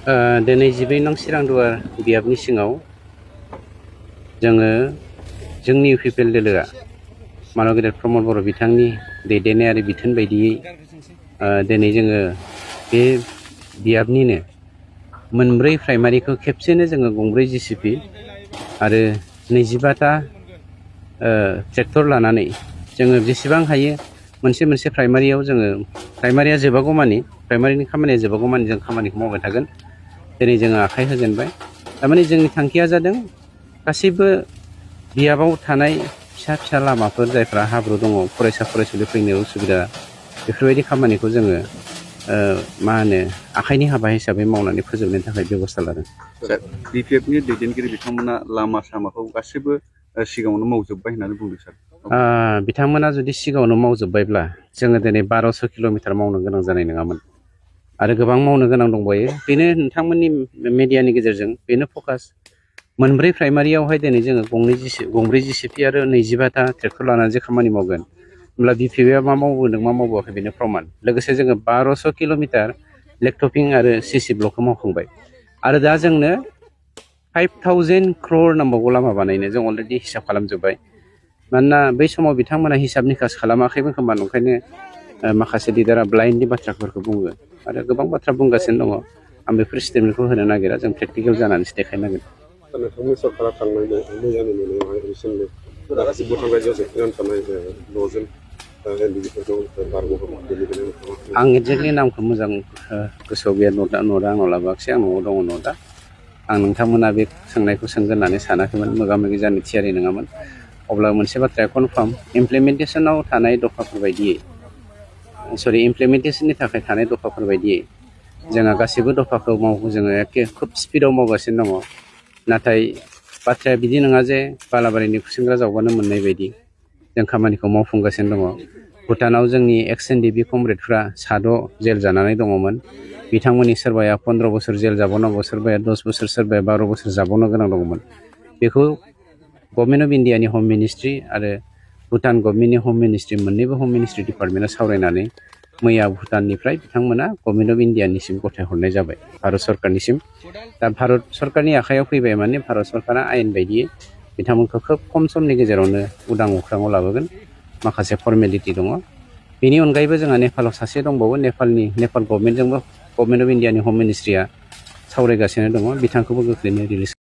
दिनै 14 नं चिरांदुवार बियाबनि सिङाव जोङो जोंनि इउपिपिएल दोलोआ मानव गेदेर प्रमद बर' बिथांनि दैदेननायारि बिथोन बायदियै दिनै जोङो बे बियाबनिनो मोनब्रै प्राइमारिखौ खेबसेनो जोङो गंब्रै जिसिपि आरो 25टा ट्रेक्टर लानानै जोङो जेसेबां हायो मोनसे प्राइमारियाव जोङो प्राइमारिया जोबागौमानि प्राइमारिनि खामानिया जोबागौमानि जों खामानिखौ मावबाय थागोन। दिनै जोङो आखाइ होजेनबाय। थारमाने जोंनि थांखिया जादों गासैबो बियाबाव थानाय फिसा लामाफोर जायफ्रा हाब्रु दङ फरायसा फरायसुलि फैनो उसुबिदा बेफोरबायदि खामानिखौ जोङो आखाइनि हाबा हिसाबै मावनानै फोजोबनायनि थाखाय बेबस्था लादों। बिपिएफनि दैदेनगिरि बिथांमोना लामा सामाखौ गासिबो सिगाङावनो मावजोब्बाय होननानै बुंदों सार। बिथांमोना जुदि सिगाङावनो मावजोब्बायब्ला जोङो दिनै 1200 किल'मिटार मावनो गोनां जानाय नङामोन आरो गोबां मावनो गोनां दंबायो। बेनो नोंथांमोननि मिडियानि गेजेरजों बेनो फकास। मोनब्रै प्राइमारियावहाय दिनै जोङो गंब्रै जिसिपि आरो 25टा ट्रेक्टर लानानै जे खामानि मावगोन होमब्ला बिपिएफआ मा मावबोदों मा मावबोआखै बेनो प्रमान। लोगोसे जोङो 1200 किल'मिटार लेकटपिं आरो सिसि ब्लकखौ मावखांबाय आरो दा जोंनो 5000 crore नांबावगौ लामा बानायनो जों अलरेडि हिसाब खालामजोब्बाय। मानोना बै समाव बिथांमोना हिसाब निकास खालामाखैमोन खोमा, ओंखायनो माखासे लिडारा ब्लाइन्डनि बाथ्राफोरखौ बुङो आरो गोबां बाथ्रा बुंगासिनो दङ। आं बेफोर स्टेटमेन्टखौ होनो नागिरा, जों प्रेक्टिकेल जानानैसो देखायनांगोन। नोंथांनि सरकारा थांनाय मैयानि नुनायावहाय रिसेन्टलि भुटान रायजोआव जोबनानै थानाय न'जों एनडिबिफोरखौ बारग'होबाय। आं एक्जेक्टलि नामखौ मोजां गोसोआव गैया। न'दा आंनाव लाबोआखिसै, आं न'आव दङ न'दा। आं नोंथांमोना बे सोंनायखौ सोंगोन होननानै सानाखैमोन, मोगा मोगि जानो थियारि नङामोन। अब्ला मोनसे बाथ्राया कनफार्म, इमप्लिमेन्टेसनाव थानाय दफाफोर बायदियै इमप्लिमेन्टेसननि थाखाय थानाय दफाफोर बायदियै जोंहा गासैबो दफाखौ जोङो खोब स्पिडआव मावगासिनो दङ। नाथाय बाथ्राया बिदि नङा जे बालाबारिनि खुसेंग्रा जावबानो मोननाय बायदि जों खामानिखौ मावफुंगासिनो दङ। भुटानाव जोंनि एक्स एनडिबि कमरेडफ्रा 6 जेल जानानै दङमोन। बिथांमोननि सोरबाया 15 बोसोर जेल जाबावनांगौ, सोरबाया 10 बोसोर, सोरबाया 12 बोसोर जाबावनो गोनां दङमोन। बेखौ गभर्नमेन्ट अफ इन्डियानि हम मिनिस्ट्रि आरो भुटान गभर्नमेन्टनि हम मिनिस्ट्रि, मोननैबो हम मिनिस्ट्रि डिपार्टमेन्टआ सावरायनानै मैया भुटाननिफ्राय बिथांमोना गभर्नमेन्ट अफ इन्डियानिसिम गथायहरनाय जाबाय, भारत सरकारनिसिम। दा भारत सरकारनि आखायाव फैबाय माने भारत सरकारा आयेन बायदियै बिथांमोनखौ खोब खम समनि गेजेरावनो उदां अख्राङाव लाबोगोन। माखासे फर्मेलिटि दङ। बेनि अनगायैबो जोंहा नेपालाव सासे दंबावो, नेपाल गभर्नमेन्टजोंबो गभर्नमेन्ट अफ इन्डियानि हम मिनिस्ट्रिया सावरायगासिनो दङ। बिथांखौबो गोख्रैनो रिलिज